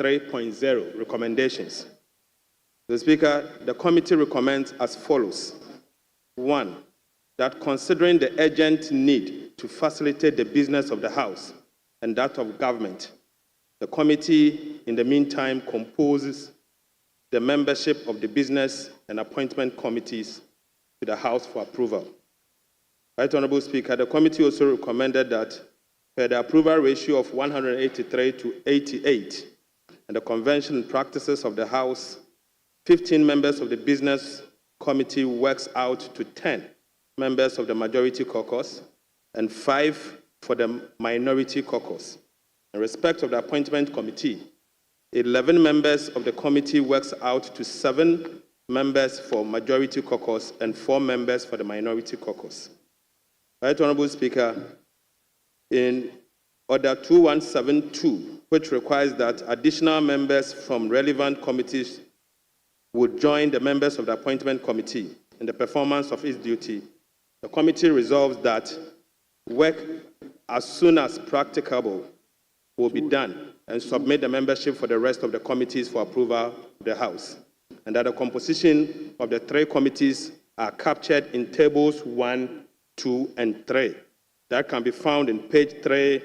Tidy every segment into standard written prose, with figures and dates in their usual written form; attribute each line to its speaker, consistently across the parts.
Speaker 1: 3.0 recommendations. The Speaker, the committee recommends as follows. 1, that considering the urgent need to facilitate the business of the House and that of government, the committee, in the meantime, composes the membership of the Business and Appointment Committees to the House for approval. Right Honorable Speaker, the committee also recommended that per the approval ratio of 183 to 88 and the convention and practices of the House, 15 members of the Business Committee works out to 10 members of the Majority Caucus and 5 for the Minority Caucus. In respect of the Appointment Committee, 11 members of the committee works out to 7 members for Majority Caucus and 4 members for the Minority Caucus. Right Honorable Speaker, in Order 2172, which requires that additional members from relevant committees would join the members of the Appointment Committee in the performance of its duty, the committee resolves that work as soon as practicable will be done and submit the membership for the rest of the committees for approval of the House, and that the composition of the 3 committees are captured in tables 1, 2, and 3. That can be found in page 3,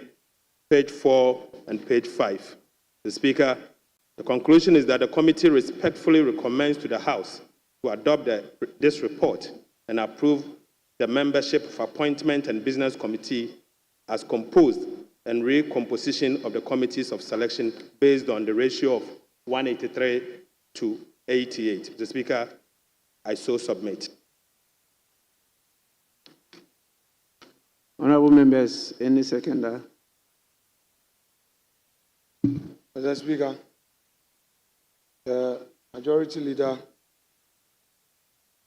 Speaker 1: page 4, and page 5. The Speaker, the conclusion is that the committee respectfully recommends to the House to adopt this report and approve the membership of Appointment and Business Committee as composed and recomposition of the committees of selection based on the ratio of 183 to 88. The Speaker, I so submit.
Speaker 2: Honorable members, any seconder?
Speaker 3: Mr. Speaker, the Majority Leader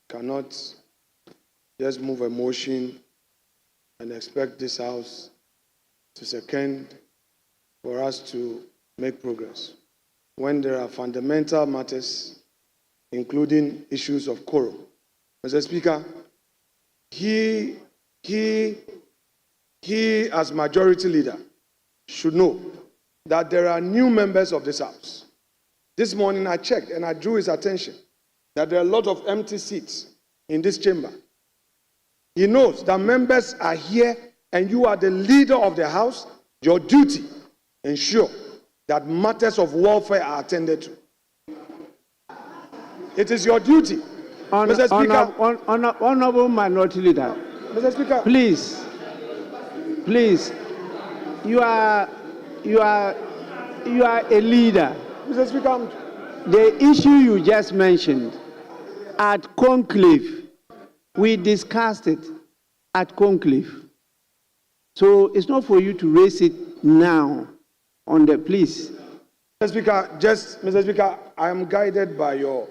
Speaker 3: cannot just move a motion and expect this House to second for us to make progress when there are fundamental matters, including issues of quorum. Mr. Speaker, he as Majority Leader should know that there are new members of this House. This morning I checked and I drew his attention that there are a lot of empty seats in this chamber. He knows that members are here and you are the leader of the House. Your duty, ensure that matters of welfare are attended to. It is your duty. Mr. Speaker.
Speaker 2: Honorable Minority Leader.
Speaker 3: Mr. Speaker.
Speaker 2: Please, you are a leader.
Speaker 3: Mr. Speaker.
Speaker 2: The issue you just mentioned at conclave, we discussed it at conclave. So it's not for you to raise it now on the please.
Speaker 3: Mr. Speaker, I am guided by your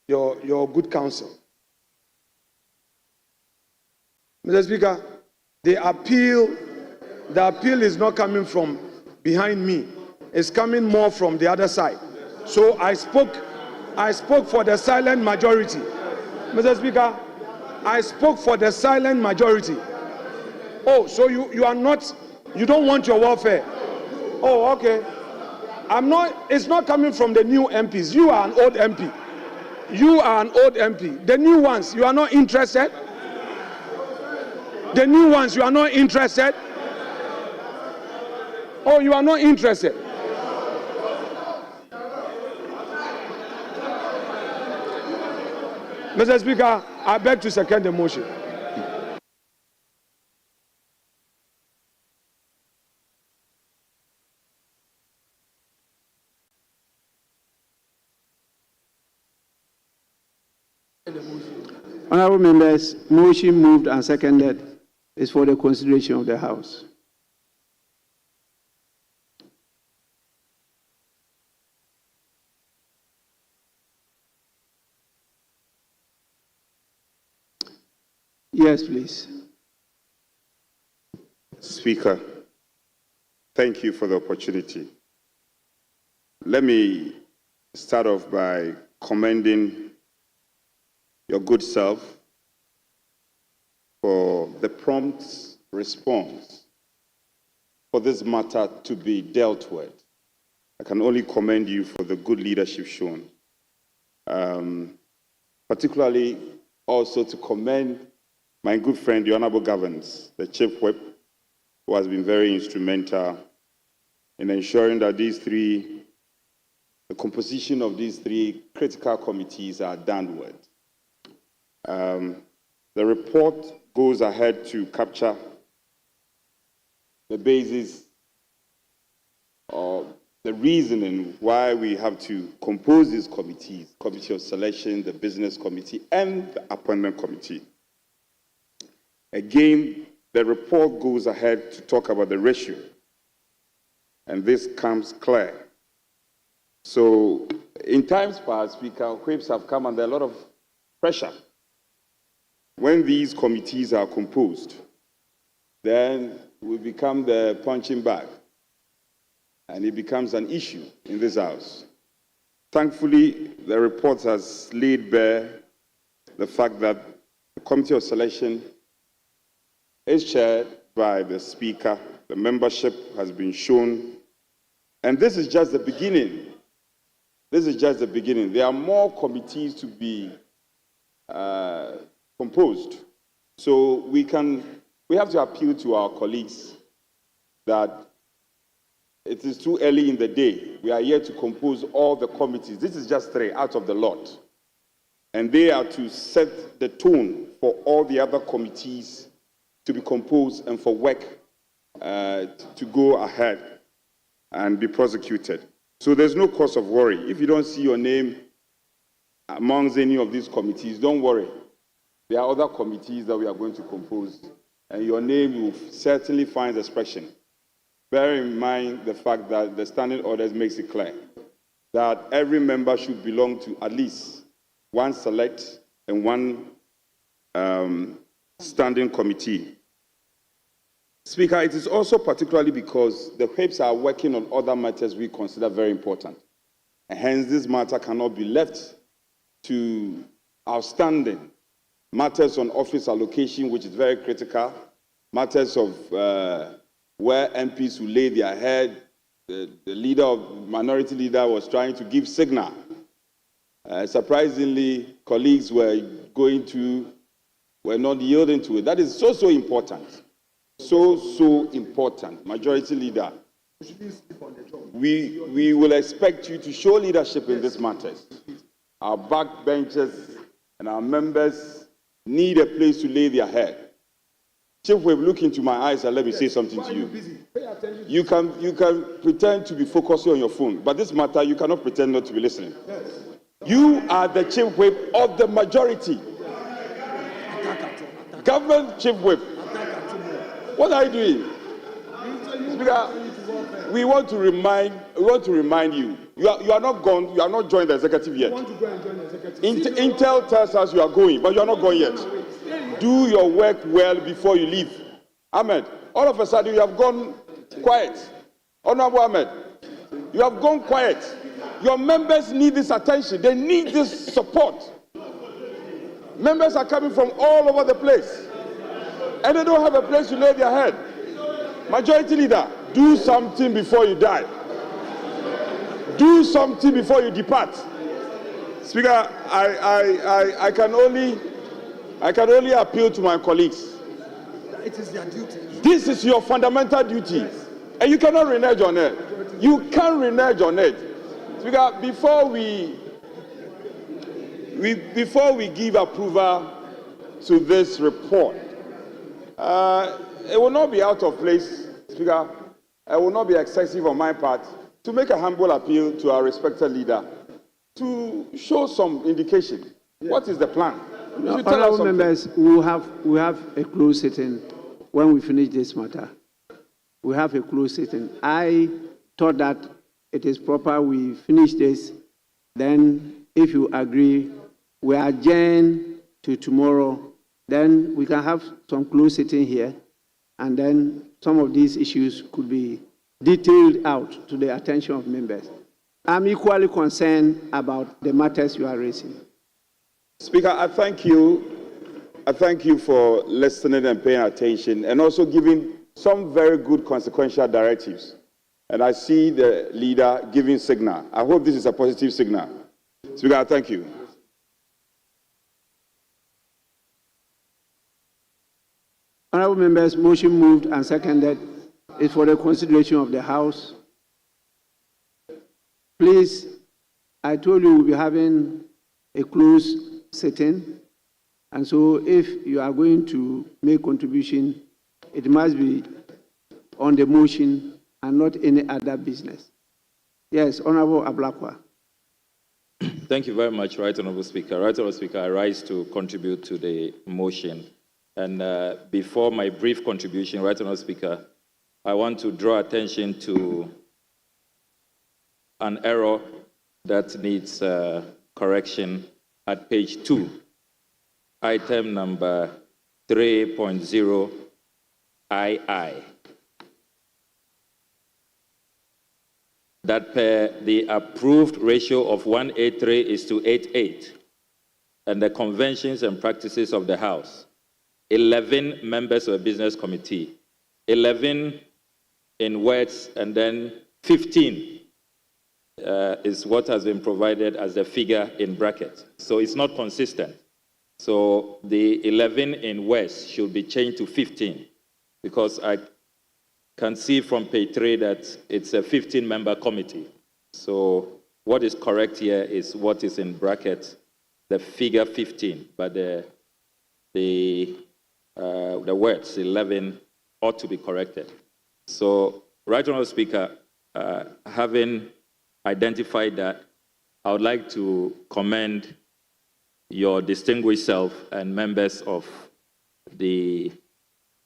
Speaker 3: good counsel. Mr. Speaker, the appeal is not coming from behind me. It's coming more from the other side. So I spoke for the silent majority. Mr. Speaker, I spoke for the silent majority. Oh, so you don't want your welfare. Oh, okay. It's not coming from the new MPs. You are an old MP. You are an old MP. The new ones, you are not interested? The new ones, you are not interested? Oh, you are not interested? Mr. Speaker, I beg to second the motion.
Speaker 2: Honorable members, motion moved and seconded is for the consideration of the House. Yes, please.
Speaker 4: Speaker, thank you for the opportunity. Let me start off by commending your good self for the prompt response for this matter to be dealt with. I can only commend you for the good leadership shown. Particularly also to commend my good friend, the Honorable Governors, the Chief Whip, who has been very instrumental in ensuring that the composition of these three critical committees are done with. The report goes ahead to capture the basis of the reasoning why we have to compose these committees: Committee of Selection, the Business Committee, and the Appointment Committee. Again, the report goes ahead to talk about the ratio, and this comes clear. So, in times past, Speaker, whips have come under a lot of pressure. When these committees are composed, then we become the punching bag, and it becomes an issue in this House. Thankfully, the report has laid bare the fact that the Committee of Selection is chaired by the Speaker. The membership has been shown, and this is just the beginning. This is just the beginning. There are more committees to be composed. So we have to appeal to our colleagues that it is too early in the day. We are here to compose all the committees. This is just 3 out of the lot. And they are to set the tone for all the other committees to be composed and for work to go ahead and be prosecuted. So there's no cause of worry. If you don't see your name amongst any of these committees, don't worry. There are other committees that we are going to compose, and your name will certainly find expression. Bear in mind the fact that the standing orders makes it clear that every member should belong to at least one select and one standing committee. Speaker, it is also particularly because the whips are working on other matters we consider very important. And hence, this matter cannot be left to outstanding matters on office allocation, which is very critical, matters of where MPs will lay their head. The minority leader was trying to give signal. Surprisingly, colleagues were not yielding to it. That is so important. So important. Majority leader, we will expect you to show leadership in these matters. Our backbenchers and our members need a place to lay their head. Chief Whip, look into my eyes and let me say something to you. You can pretend to be focusing on your phone, but this matter, you cannot pretend not to be listening. You are the Chief Whip of the majority. Government Chief Whip. What are you doing? Speaker, we want to remind you. You are not gone. You are not joined the executive yet. Intel tells us you are going, but you are not going yet. Do your work well before you leave. Ahmed, all of a sudden you have gone quiet. Honorable Ahmed, you have gone quiet. Your members need this attention. They need this support. Members are coming from all over the place, and they don't have a place to lay their head. Majority leader, do something before you die. Do something before you depart. Speaker, I can only appeal to my colleagues.
Speaker 3: It is their duty.
Speaker 4: This is your fundamental duty, and you cannot renege on it. You can't renege on it. Speaker, before we give approval to this report, it will not be out of place, Speaker. It will not be excessive on my part to make a humble appeal to our respected leader to show some indication. Yeah. What is the plan?
Speaker 2: Honourable members, we have a closed sitting when we finish this matter. We have a closed sitting. I thought that it is proper we finish this. Then, if you agree, we adjourn to tomorrow. Then we can have some closed sitting here, and then some of these issues could be detailed out to the attention of members. I'm equally concerned about the matters you are raising.
Speaker 4: Speaker, I thank you. I thank you for listening and paying attention, and also giving some very good consequential directives. And I see the leader giving signal. I hope this is a positive signal. Speaker, thank you.
Speaker 2: Honorable members, motion moved and seconded is for the consideration of the House. Please, I told you we'll be having a closed sitting, and so if you are going to make contribution, it must be on the motion and not any other business. Yes, Honorable Ablakwa.
Speaker 5: Thank you very much, Right Honorable Speaker. Right Honorable Speaker, I rise to contribute to the motion. And before my brief contribution, Right Honorable Speaker, I want to draw attention to an error that needs correction at page 2, item number 3.0 II. That the approved ratio of 183 is to 88, and the conventions and practices of the House, 11 members of a business committee, 11 in words, and then 15 is what has been provided as the figure in brackets. So it's not consistent. So the 11 in words should be changed to 15, because I can see from page 3 that it's a 15-member committee. So what is correct here is what is in brackets, the figure 15, but the words 11 ought to be corrected. So, Right Honorable Speaker, having identified that, I would like to commend your distinguished self and members of the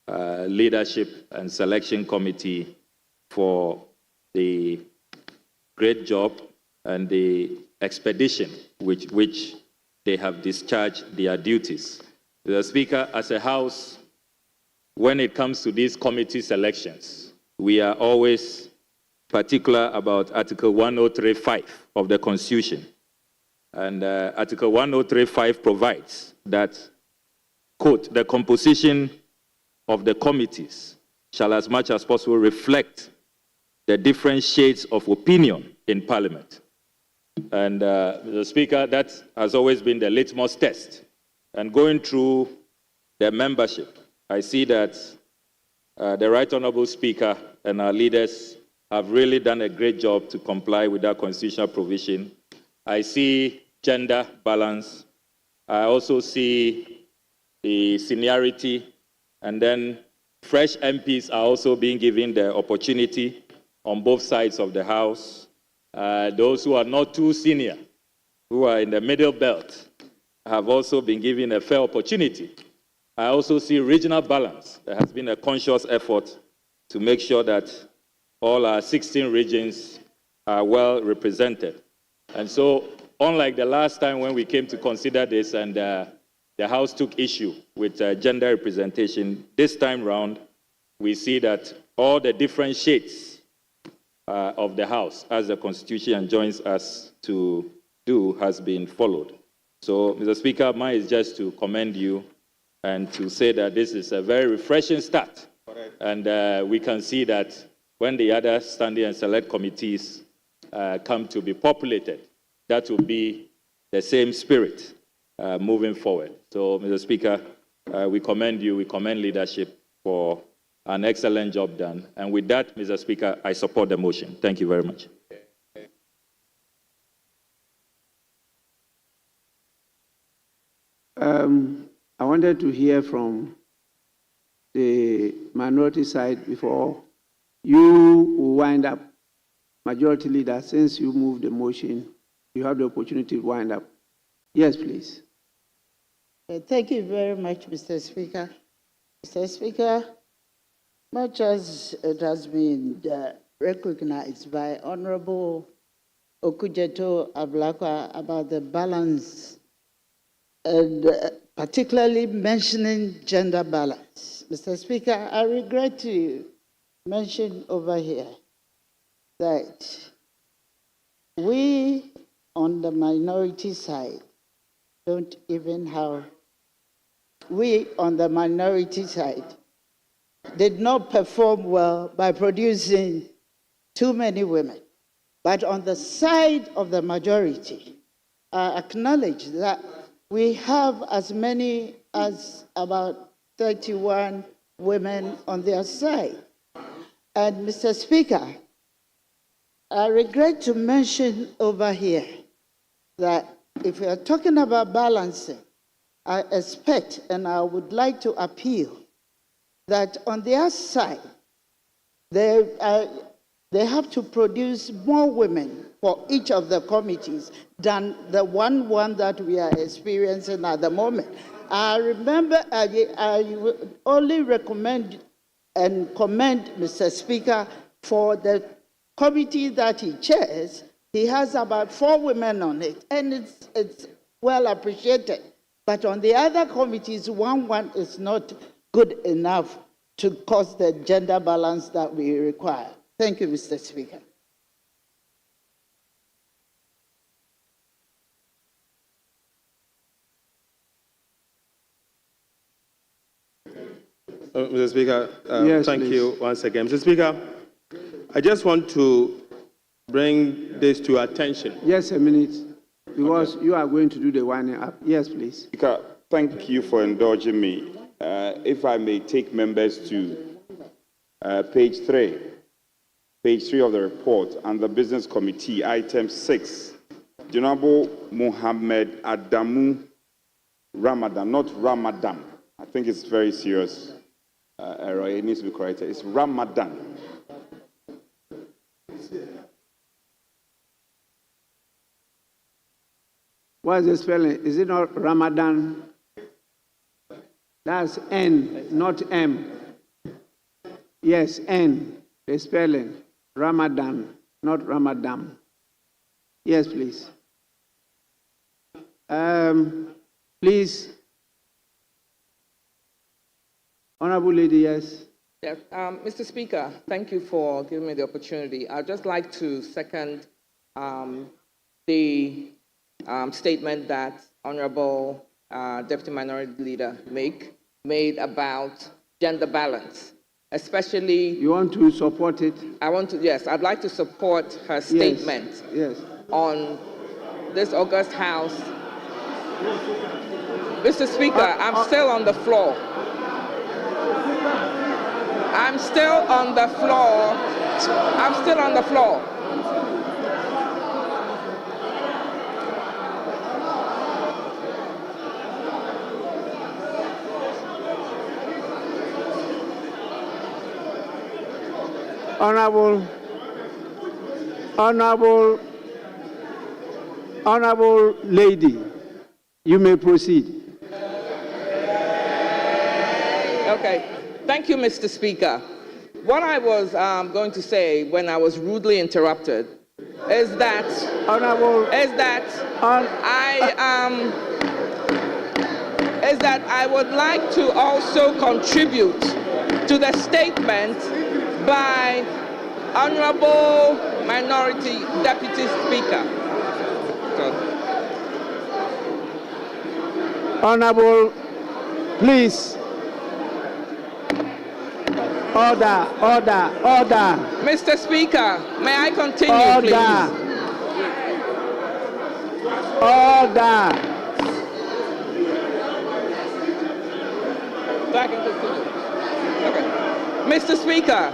Speaker 5: Leadership and Selection Committee for the great job and the expedition which they have discharged their duties. The Speaker, as a House, when it comes to these committee selections, we are always particular about Article 103.5 of the Constitution. And Article 103.5 provides that, quote, the composition of the committees shall as much as possible reflect the different shades of opinion in Parliament. And Mr. Speaker, that has always been the litmus test. And going through the membership, I see that the Right Honorable Speaker and our leaders have really done a great job to comply with that constitutional provision. I see gender balance. I also see the seniority, and then fresh MPs are also being given the opportunity on both sides of the House. Those who are not too senior, who are in the middle belt, have also been given a fair opportunity. I also see regional balance. There has been a conscious effort to make sure that all our 16 regions are well represented. And so, unlike the last time when we came to consider this and the House took issue with gender representation, this time round, we see that all the different shades of the House, as the Constitution enjoins us to do, has been followed. So, Mr. Speaker, mine is just to commend you and to say that this is a very refreshing start. Correct. And we can see that when the other standing and select committees come to be populated, that will be the same spirit moving forward. So, Mr. Speaker, we commend you, we commend leadership for an excellent job done. And with that, Mr. Speaker, I support the motion. Thank you very much.
Speaker 2: I wanted to hear from the minority side before you wind up. Majority Leader, since you moved the motion, you have the opportunity to wind up. Yes, please.
Speaker 6: Thank you very much, Mr. Speaker. Mr. Speaker, much as it has been recognized by Honorable Okujeto Ablakwa about the balance, and particularly mentioning gender balance. Mr. Speaker, I regret to mention over here that we on the minority side don't even have, we on the minority side did not perform well by producing too many women. But on the side of the majority, I acknowledge that we have as many as about 31 women on their side. And Mr. Speaker, I regret to mention over here that if we are talking about balancing, I expect and I would like to appeal that on their side, they have to produce more women for each of the committees than the one that we are experiencing at the moment. I remember I only recommend and commend Mr. Speaker for the committee that he chairs. He has about 4 women on it, and it's well appreciated. But on the other committees, one is not good enough to cause the gender balance that we require. Thank you, Mr. Speaker.
Speaker 1: Mr. Speaker,
Speaker 2: Yes,
Speaker 1: thank
Speaker 2: please.
Speaker 1: you once again. Mr. Speaker, I just want to bring this to attention.
Speaker 2: Yes, a minute, because you are going to do the winding up. Yes, please.
Speaker 4: Speaker, thank you for indulging me. If I may take members to page 3 of the report, and the Business Committee, item 6, Honorable Mohammed Adamu Ramadan, not Ramadan. I think it's very serious error. It needs to be corrected. It's Ramadan.
Speaker 2: What is the spelling? Is it not Ramadan? That's N, not M. Yes, N, the spelling. Ramadan, not Ramadan. Yes, please. Please. Honorable Lady, yes.
Speaker 7: Yes, Mr. Speaker, thank you for giving me the opportunity. I'd just like to second the statement that Honorable Deputy Minority Leader made about gender balance, especially.
Speaker 2: You want to support it?
Speaker 7: Yes, I'd like to support her statement
Speaker 2: Yes.
Speaker 7: on this August House. Mr. Speaker, I'm still on the floor. I'm still on the floor. I'm still on the floor.
Speaker 2: Honorable Lady, you may proceed.
Speaker 7: Okay. Thank you, Mr. Speaker. What I was going to say when I was rudely interrupted is that I would like to also contribute to the statement by Honorable Minority Deputy Speaker.
Speaker 2: Honorable, please. Order.
Speaker 7: Mr. Speaker, may I continue,
Speaker 2: Order.
Speaker 7: please?
Speaker 2: Order.
Speaker 7: So I can continue. Okay. Mr. Speaker,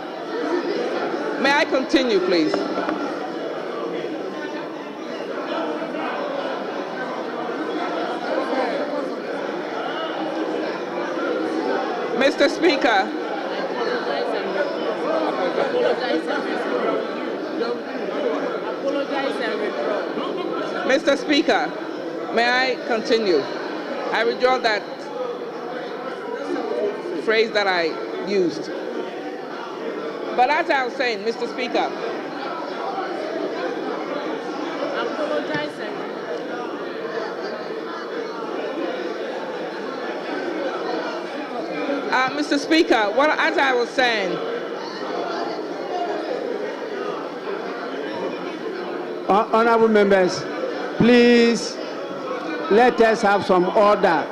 Speaker 7: may I continue, please? Mr. Speaker. Mr. Speaker, may I continue? I withdraw that phrase that I used. But as I was saying, Mr. Speaker, Mr. Speaker, as I was saying,
Speaker 2: honorable members, please let us have some order.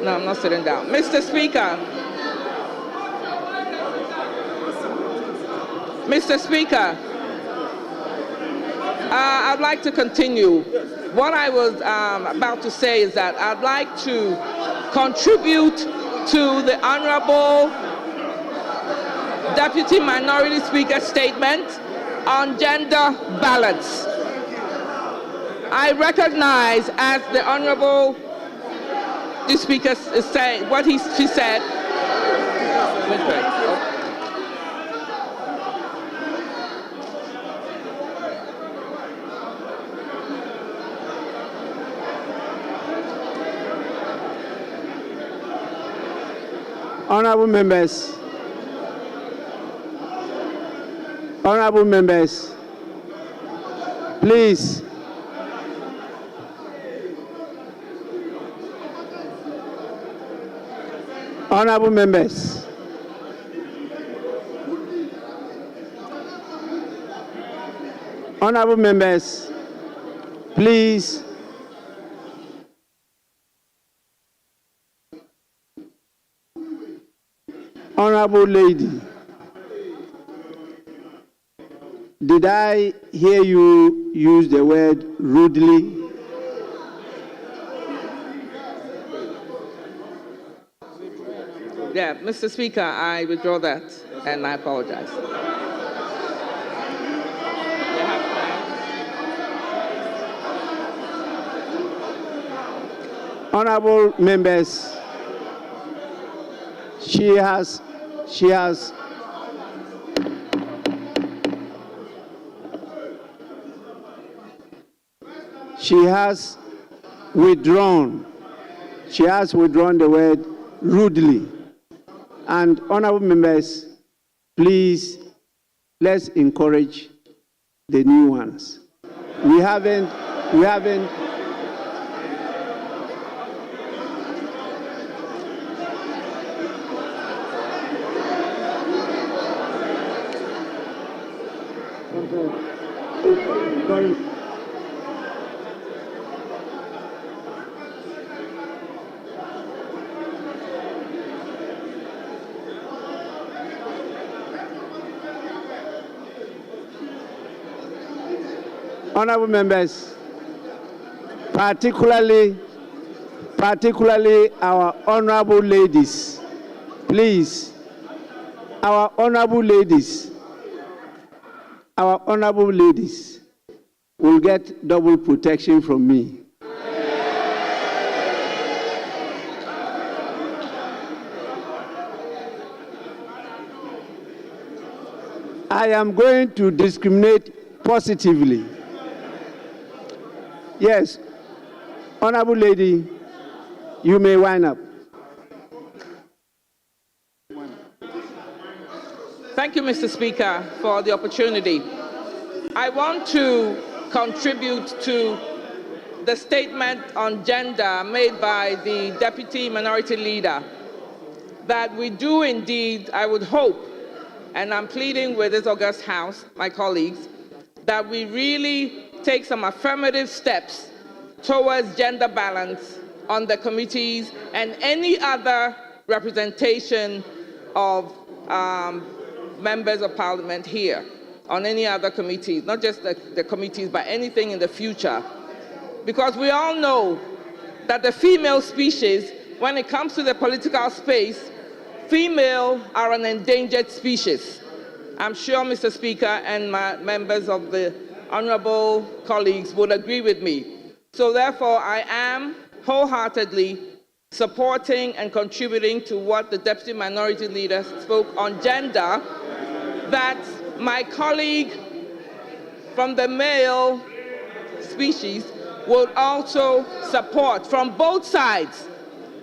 Speaker 7: no, I'm not sitting down. Mr. Speaker, Mr. Speaker, I'd like to continue. What I was about to say is that I'd like to contribute to the Honorable Deputy Minority Speaker's statement on gender balance. I recognize, as the Honorable Speaker is saying, what she said.
Speaker 2: Honorable members, please. Honorable members, please. Honorable lady, did I hear you use the word rudely?
Speaker 7: Yeah, Mr. Speaker, I withdraw that and I apologize.
Speaker 2: Honorable members, she has withdrawn. She has withdrawn the word rudely. And honorable members, please, let's encourage the new ones. We haven't. Honorable members, particularly our honorable ladies, please, our honorable ladies will get double protection from me. I am going to discriminate positively. Yes, honorable lady, you may wind up.
Speaker 7: Thank you, Mr. Speaker, for the opportunity. I want to contribute to the statement on gender made by the Deputy Minority Leader, that we do indeed, I would hope, and I'm pleading with this august House, my colleagues, that we really take some affirmative steps towards gender balance on the committees and any other representation of members of parliament here on any other committees, not just the committees, but anything in the future. Because we all know that the female species, when it comes to the political space, female are an endangered species. I'm sure Mr. Speaker and my members of the honorable colleagues would agree with me. So therefore, I am wholeheartedly supporting and contributing to what the Deputy Minority Leader spoke on gender, that my colleague from the male species would also support from both sides,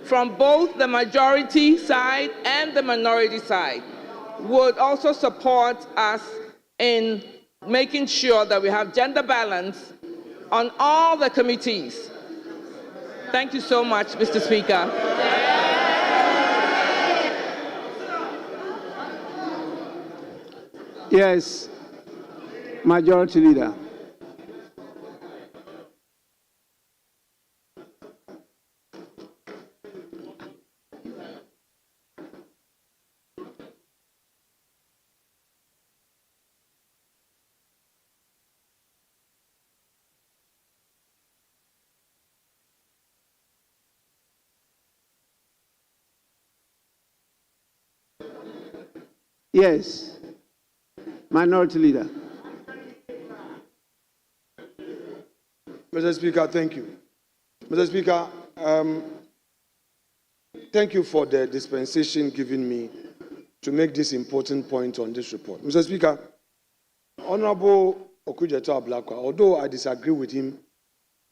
Speaker 7: from both the majority side and the minority side, would also support us in making sure that we have gender balance on all the committees. Thank you so much, Mr. Speaker.
Speaker 2: Yes, Majority Leader. Yes. Minority Leader.
Speaker 3: Mr. Speaker, thank you. Mr. Speaker, thank you for the dispensation given me to make this important point on this report. Mr. Speaker, Honorable Okudzeto Ablakwa, although I disagree with him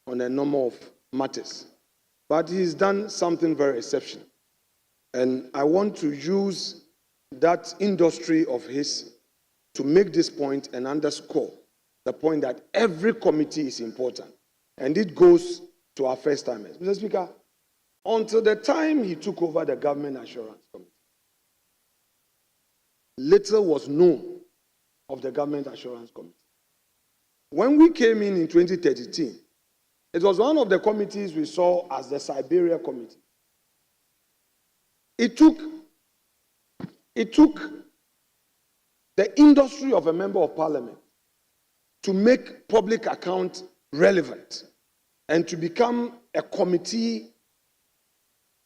Speaker 3: on a number of matters, but he's done something very exceptional. And I want to use that industry of his to make this point and underscore the point that every committee is important. And it goes to our first timers. Mr. Speaker, until the time he took over the Government Assurance Committee, little was known of the Government Assurance Committee. When we came in 2013, it was one of the committees we saw as the Siberia Committee. It took the industry of a member of parliament to make public account relevant and to become a committee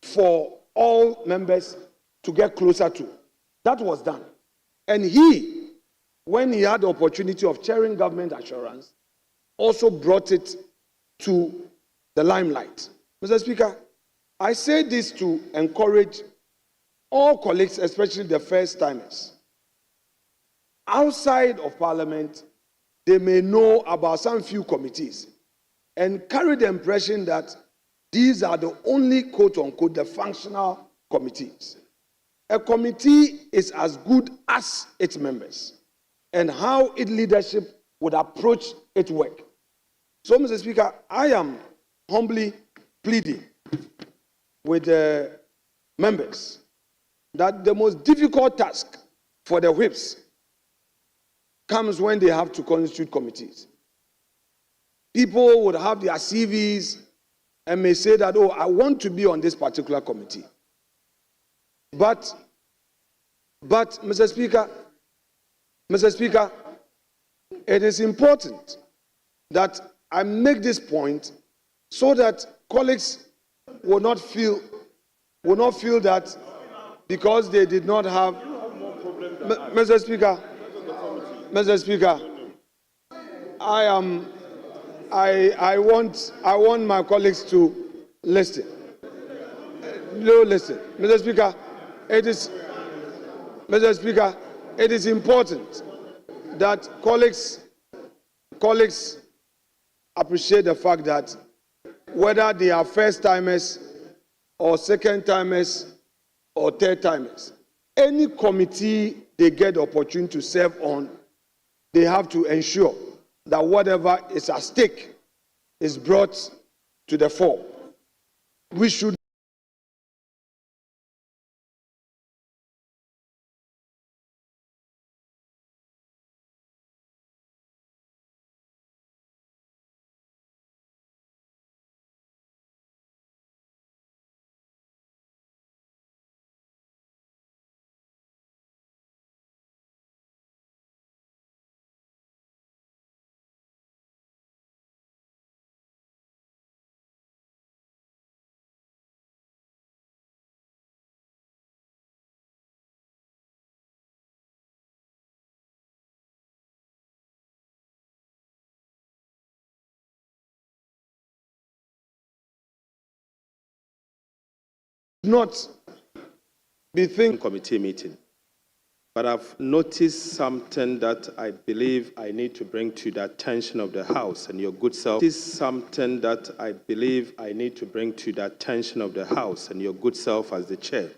Speaker 3: for all members to get closer to. That was done. And he, when he had the opportunity of chairing government assurance, also brought it to the limelight. Mr. Speaker, I say this to encourage all colleagues, especially the first timers. Outside of Parliament, they may know about some few committees and carry the impression that these are the only, quote unquote, the functional committees. A committee is as good as its members and how its leadership would approach its work. So, Mr. Speaker, I am humbly pleading with the members that the most difficult task for the whips comes when they have to constitute committees. People would have their CVs and may say that, oh, I want to be on this particular committee. But Mr. Speaker, it is important that I make this point so that colleagues will not feel that because they did not have. Mr. Speaker, I want my colleagues to listen. No, listen, Mr. Speaker. It is important that colleagues appreciate the fact that whether they are first timers or second timers or third timers, any committee they get the opportunity to serve on, they have to ensure that whatever is at stake is brought to the fore. We should not be thinking
Speaker 1: committee meeting. But I've noticed something that I believe I need to bring to the attention of the House and your good self. Something that I believe I need to bring to the attention of the House and your good self as the chair.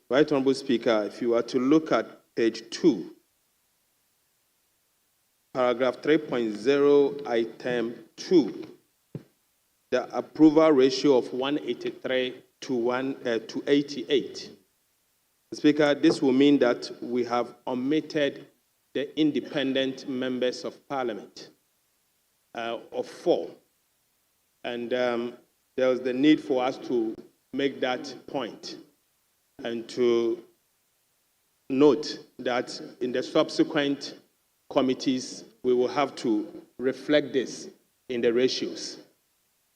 Speaker 1: Right Honorable Speaker, if you were to look at page 2, paragraph 3.0, item 2, the approval ratio of 183 to 88. Speaker, this will mean that we have omitted the independent members of Parliament of 4. And there was the need for us to make that point and to note that in the subsequent committees, we will have to reflect this in the ratios.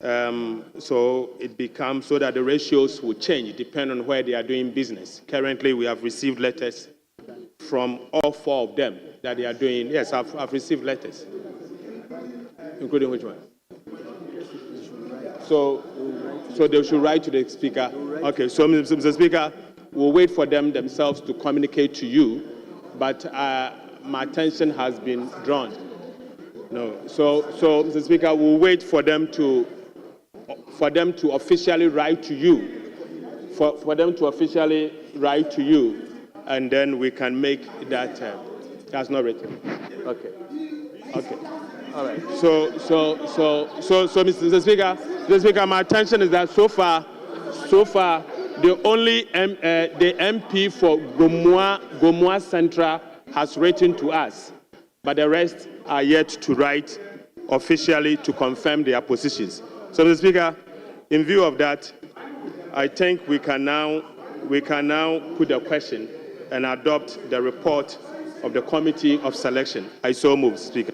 Speaker 1: So it becomes so that the ratios will change depending on where they are doing business. Currently, we have received letters from all four of them that they are doing. Yes, I've received letters. Including which one? So they should write to the Speaker. Okay, so Mr. Speaker, we'll wait for them themselves to communicate to you, but my attention has been drawn. No, so Mr. Speaker, we'll wait for them to officially write to you, for them to officially write to you, and then we can make that. That's not written. Okay. All right. So, Mr. Speaker, my attention is that so far, the only the MP for Gomoa Central has written to us, but the rest are yet to write officially to confirm their positions. So, Mr. Speaker, in view of that, I think we can now put the question and adopt the report of the Committee of Selection. I so move, Speaker.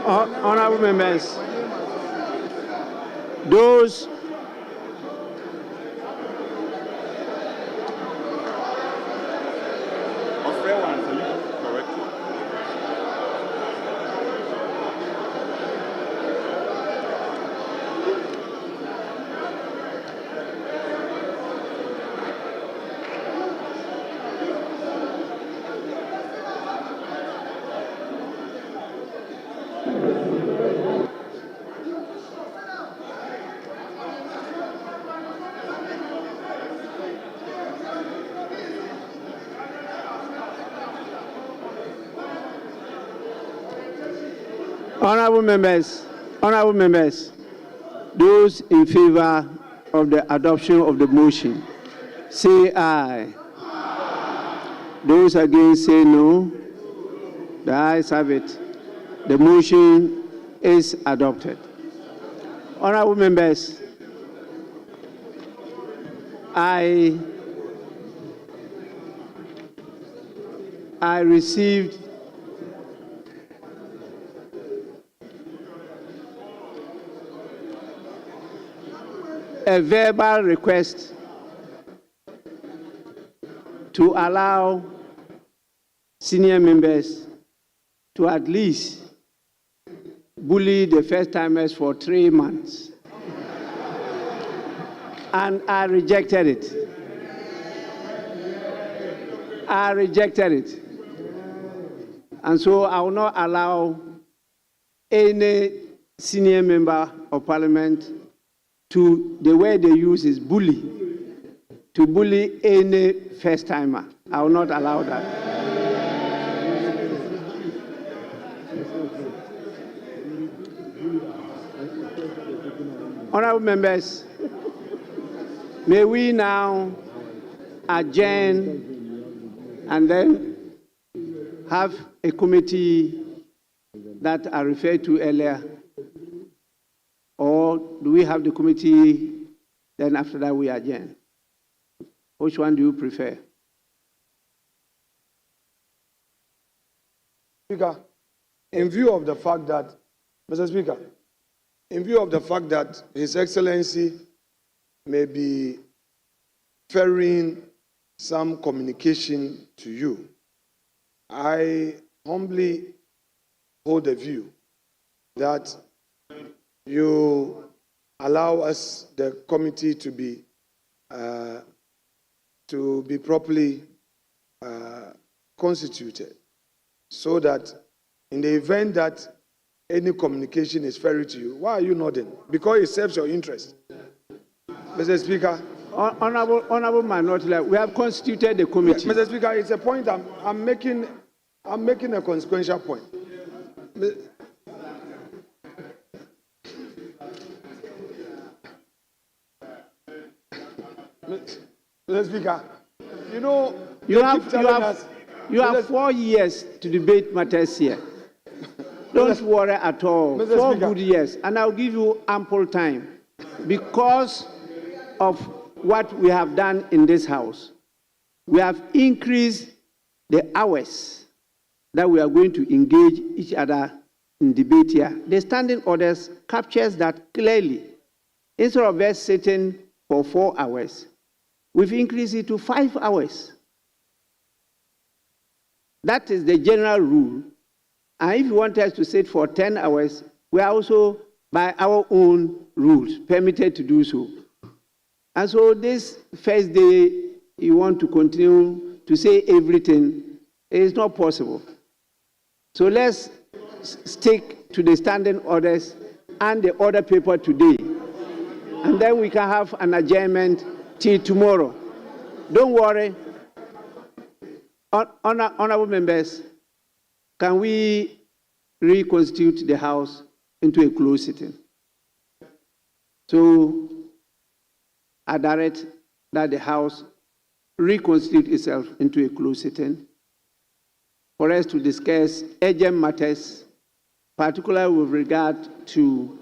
Speaker 2: Honorable members, those Honorable members, those in favor of the adoption of the motion, say aye. Those against say no. The ayes have it. The motion is adopted. Honorable members, I received a verbal request to allow senior members to at least bully the first-timers for 3 months. And I rejected it. And so I will not allow any senior member of parliament to, the word they use is bully, to bully any first-timer. I will not allow that. Honorable members, may we now adjourn and then have a committee that I referred to earlier, or do we have the committee, then after that we adjourn? Which one do you prefer?
Speaker 3: Speaker, in view of the fact that, Mr. Speaker, in view of the fact that His Excellency may be ferrying some communication to you, I humbly hold the view that you allow us, the committee, to be properly constituted, so that in the event that any communication is ferried to you, why are you nodding? Because it serves your interest. Mr. Speaker.
Speaker 2: Honorable Minority Leader, we have constituted the committee.
Speaker 3: Mr. Speaker, it's a point I'm making a consequential point. Mr. Speaker, you know,
Speaker 2: you have 4 years to debate matters here. Don't worry at all.
Speaker 3: Mr.
Speaker 2: 4
Speaker 3: Speaker.
Speaker 2: good years, and I'll give you ample time because of what we have done in this House. We have increased the hours that we are going to engage each other in debate here. The standing orders captures that clearly. Instead of us sitting for 4 hours, we've increased it to 5 hours. That is the general rule. And if you want us to sit for 10 hours, we are also, by our own rules, permitted to do so. And so this first day, you want to continue to say everything, it is not possible. So let's stick to the standing orders and the order paper today. And then we can have an adjournment till tomorrow. Don't worry. Honorable members, can we reconstitute the House into a closed sitting? So I direct that the House reconstitute itself into a closed sitting for us to discuss urgent matters, particularly with regard to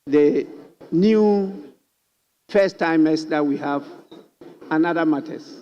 Speaker 2: the new first-timers that we have and other matters.